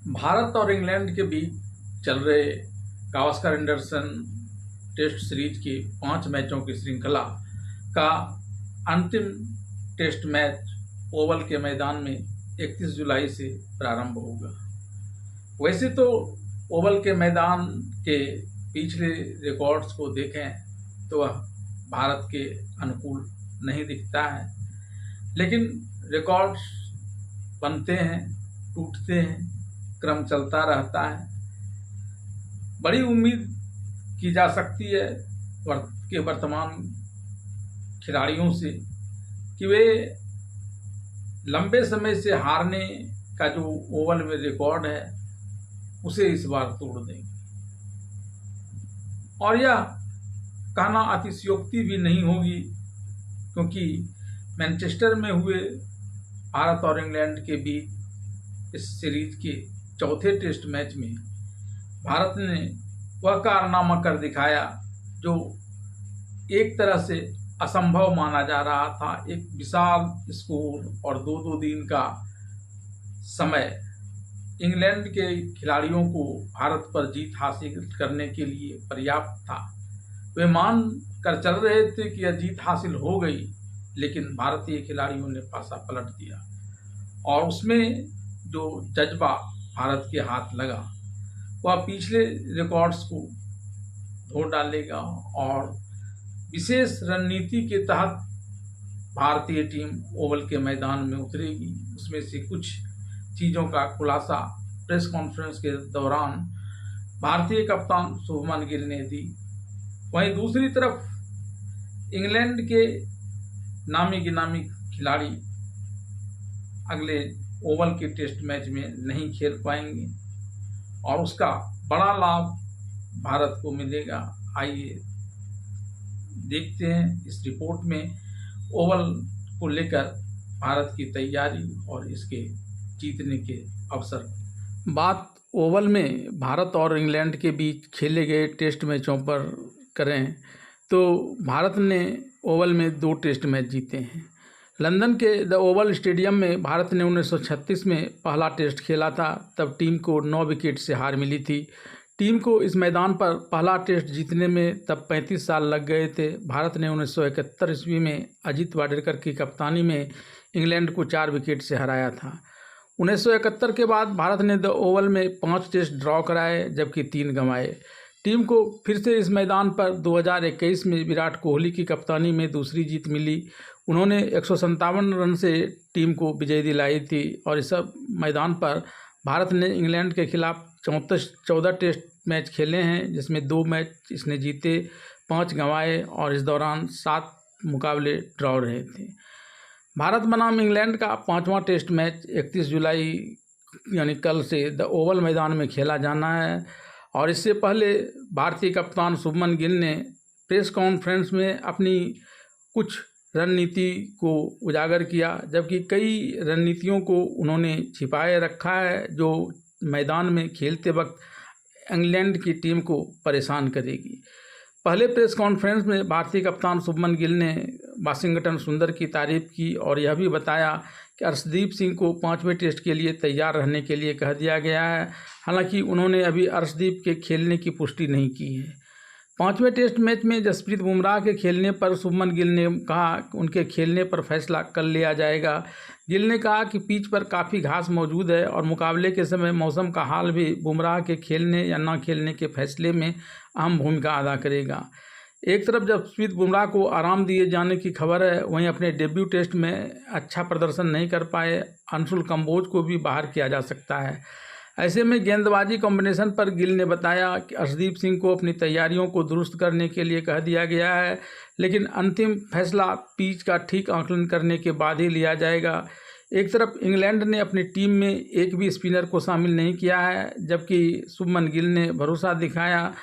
भारत और इंग्लैंड के बीच चल रहे गावस्कर एंडरसन टेस्ट सीरीज की 5 मैचों की श्रृंखला का अंतिम टेस्ट मैच ओवल के मैदान में 31 जुलाई से प्रारंभ होगा। वैसे तो ओवल के मैदान के पिछले रिकॉर्ड्स को देखें तो वह भारत के अनुकूल नहीं दिखता है, लेकिन रिकॉर्ड्स बनते हैं, टूटते हैं, क्रम चलता रहता है। बड़ी उम्मीद की जा सकती है वर्तमान खिलाड़ियों से कि वे लंबे समय से हारने का जो ओवल में रिकॉर्ड है उसे इस बार तोड़ देंगे। और यह कहना अतिशयोक्ति भी नहीं होगी, क्योंकि मैनचेस्टर में हुए भारत और इंग्लैंड के बीच इस सीरीज के चौथे टेस्ट मैच में भारत ने वह कारनामा कर दिखाया जो एक तरह से असंभव माना जा रहा था। एक विशाल स्कोर और 2-2 दिन का समय इंग्लैंड के खिलाड़ियों को भारत पर जीत हासिल करने के लिए पर्याप्त था। वे मान कर चल रहे थे कि यह जीत हासिल हो गई, लेकिन भारतीय खिलाड़ियों ने पासा पलट दिया और उसमें जो जज्बा भारत के हाथ लगा वह पिछले रिकॉर्ड्स को धो डालेगा और विशेष रणनीति के तहत भारतीय टीम ओवल के मैदान में उतरेगी। उसमें से कुछ चीज़ों का खुलासा प्रेस कॉन्फ्रेंस के दौरान भारतीय कप्तान शुभमन गिल ने दी। वहीं दूसरी तरफ इंग्लैंड के नामी गिनामी खिलाड़ी अगले ओवल के टेस्ट मैच में नहीं खेल पाएंगे और उसका बड़ा लाभ भारत को मिलेगा। आइए देखते हैं इस रिपोर्ट में ओवल को लेकर भारत की तैयारी और इसके जीतने के अवसर। बात ओवल में भारत और इंग्लैंड के बीच खेले गए टेस्ट मैचों पर करें तो भारत ने ओवल में 2 टेस्ट मैच जीते हैं। लंदन के द ओवल स्टेडियम में भारत ने 1936 में पहला टेस्ट खेला था, तब टीम को 9 विकेट से हार मिली थी। टीम को इस मैदान पर पहला टेस्ट जीतने में तब 35 साल लग गए थे। भारत ने 1971 ईस्वी में अजीत वाडेकर की कप्तानी में इंग्लैंड को 4 विकेट से हराया था। 1971 के बाद भारत ने द ओवल में 5 टेस्ट ड्रॉ कराए, जबकि 3 गंवाए। टीम को फिर से इस मैदान पर 2021 में विराट कोहली की कप्तानी में दूसरी जीत मिली। उन्होंने 157 रन से टीम को विजय दिलाई थी और इस मैदान पर भारत ने इंग्लैंड के खिलाफ 14 टेस्ट मैच खेले हैं, जिसमें 2 मैच इसने जीते, 5 गंवाए और इस दौरान 7 मुकाबले ड्रॉ रहे थे। भारत बनाम इंग्लैंड का 5वां टेस्ट मैच 31 जुलाई यानी कल से द ओवल मैदान में खेला जाना है और इससे पहले भारतीय कप्तान शुभमन गिल ने प्रेस कॉन्फ्रेंस में अपनी कुछ रणनीति को उजागर किया, जबकि कई रणनीतियों को उन्होंने छिपाए रखा है जो मैदान में खेलते वक्त इंग्लैंड की टीम को परेशान करेगी। पहले प्रेस कॉन्फ्रेंस में भारतीय कप्तान शुभमन गिल ने वाशिंगटन सुंदर की तारीफ की और यह भी बताया कि अर्शदीप सिंह को 5वें टेस्ट के लिए तैयार रहने के लिए कह दिया गया है। हालांकि उन्होंने अभी अर्शदीप के खेलने की पुष्टि नहीं की है। 5वें टेस्ट मैच में जसप्रीत बुमराह के खेलने पर शुभमन गिल ने कहा कि उनके खेलने पर फैसला कल लिया जाएगा। गिल ने कहा कि पिच पर काफ़ी घास मौजूद है और मुकाबले के समय मौसम का हाल भी बुमराह के खेलने या ना खेलने के फैसले में अहम भूमिका अदा करेगा। एक तरफ जसप्रीत बुमराह को आराम दिए जाने की खबर है, वहीं अपने डेब्यू टेस्ट में अच्छा प्रदर्शन नहीं कर पाए अंशुल कंबोज को भी बाहर किया जा सकता है। ऐसे में गेंदबाजी कॉम्बिनेशन पर गिल ने बताया कि अर्शदीप सिंह को अपनी तैयारियों को दुरुस्त करने के लिए कह दिया गया है, लेकिन अंतिम फैसला पिच का ठीक आकलन करने के बाद ही लिया जाएगा। एक तरफ इंग्लैंड ने अपनी टीम में एक भी स्पिनर को शामिल नहीं किया है, जबकि शुभमन गिल ने भरोसा दिखाया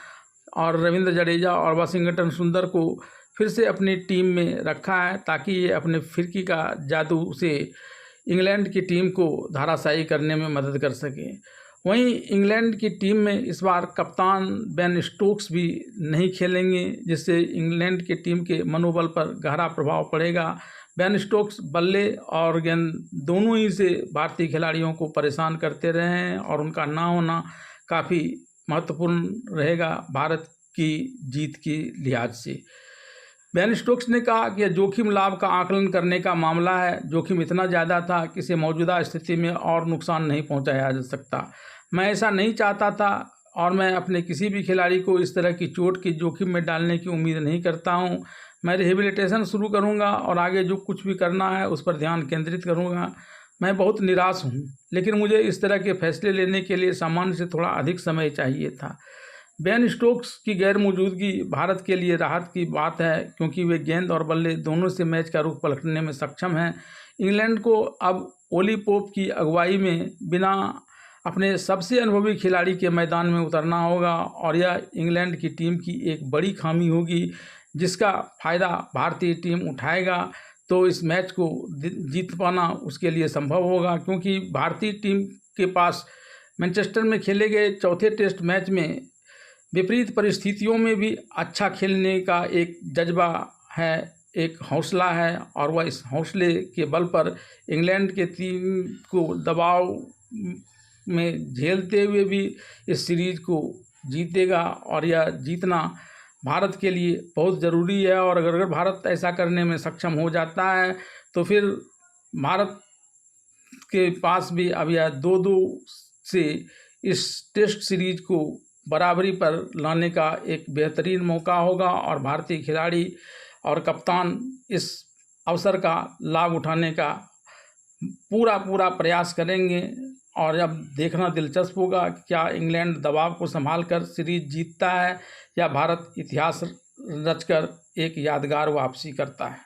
और रविंद्र जडेजा और वाशिंगटन सुंदर को फिर से अपनी टीम में रखा है ताकि ये अपने फिरकी का जादू से इंग्लैंड की टीम को धराशायी करने में मदद कर सके। वहीं इंग्लैंड की टीम में इस बार कप्तान बेन स्टोक्स भी नहीं खेलेंगे, जिससे इंग्लैंड की टीम के मनोबल पर गहरा प्रभाव पड़ेगा। बेन स्टोक्स बल्ले और गेंद दोनों ही से भारतीय खिलाड़ियों को परेशान करते रहे हैं और उनका ना होना काफ़ी महत्वपूर्ण रहेगा भारत की जीत की लिहाज से। बेन स्टोक्स ने कहा कि जोखिम लाभ का आकलन करने का मामला है। जोखिम इतना ज़्यादा था कि इसे मौजूदा स्थिति में और नुकसान नहीं पहुंचाया जा सकता। मैं ऐसा नहीं चाहता था और मैं अपने किसी भी खिलाड़ी को इस तरह की चोट के जोखिम में डालने की उम्मीद नहीं करता हूं। मैं रिहेबिलिटेशन शुरू करूंगा और आगे जो कुछ भी करना है उस पर ध्यान केंद्रित करूंगा। मैं बहुत निराश हूं, लेकिन मुझे इस तरह के फैसले लेने के लिए सामान्य से थोड़ा अधिक समय चाहिए था। बेन स्टोक्स की गैर मौजूदगी भारत के लिए राहत की बात है, क्योंकि वे गेंद और बल्ले दोनों से मैच का रुख पलटने में सक्षम हैं। इंग्लैंड को अब ओली पोप की अगुवाई में बिना अपने सबसे अनुभवी खिलाड़ी के मैदान में उतरना होगा और यह इंग्लैंड की टीम की एक बड़ी खामी होगी जिसका फ़ायदा भारतीय टीम उठाएगा। तो इस मैच को जीत पाना उसके लिए संभव होगा, क्योंकि भारतीय टीम के पास मैनचेस्टर में खेले गए चौथे टेस्ट मैच में विपरीत परिस्थितियों में भी अच्छा खेलने का एक जज्बा है, एक हौसला है, और वह इस हौसले के बल पर इंग्लैंड के टीम को दबाव में झेलते हुए भी इस सीरीज को जीतेगा। और यह जीतना भारत के लिए बहुत ज़रूरी है, और अगर भारत ऐसा करने में सक्षम हो जाता है तो फिर भारत के पास भी अब यह 2-2 से इस टेस्ट सीरीज को बराबरी पर लाने का एक बेहतरीन मौका होगा और भारतीय खिलाड़ी और कप्तान इस अवसर का लाभ उठाने का पूरा प्रयास करेंगे। और अब देखना दिलचस्प होगा क्या इंग्लैंड दबाव को संभालकर सीरीज जीतता है या भारत इतिहास रचकर एक यादगार वापसी करता है।